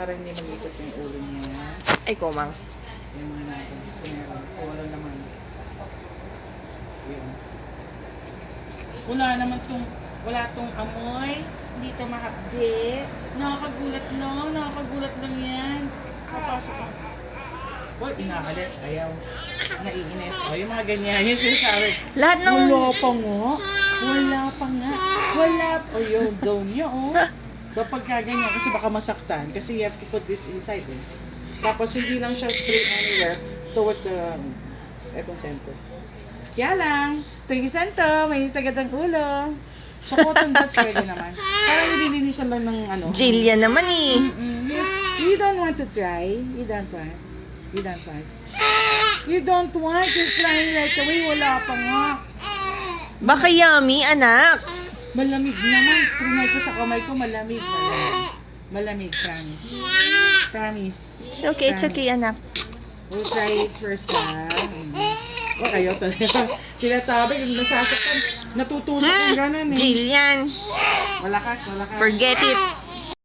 Para hindi mag-ikot yung ulo niya. Ay, kumang. Yan muna natin. Meron. Wala naman. Yan. Wala tong amoy. Hindi ito mahapde. Nakakagulat no. Nakakagulat lang yan. Kapasok ka. Uy, inaalis. Ayaw. Naiinis. O, yung mga ganyan. Yung sinasabi. Lahat ng... Wala pa nga. Wala pa nga. Wala pa. O, yung down niya, oh. So, pagka ganyan, kasi baka masaktan. Kasi you have to put this inside, eh. Tapos, hindi lang siya straight anywhere towards etong center. Kaya lang, center, may tagad ang ulo. So, cotton buds pwede naman. Parang nililinisan lang ng ano. Jillian naman eh. Yes. You don't want to try? You don't want? You don't want? You don't want? You're trying right away. Wala pa nga. Baka yummy, anak. Malamig naman. Trinay ko sa kamay ko, malamig. Malamig, promise. Promise. It's okay, anak. We'll try it first, ha? O, kayo talaga. Tinatabi, yung nasasaktan. Natutusok yung gano'n, eh. Jillian, Walakas. forget it.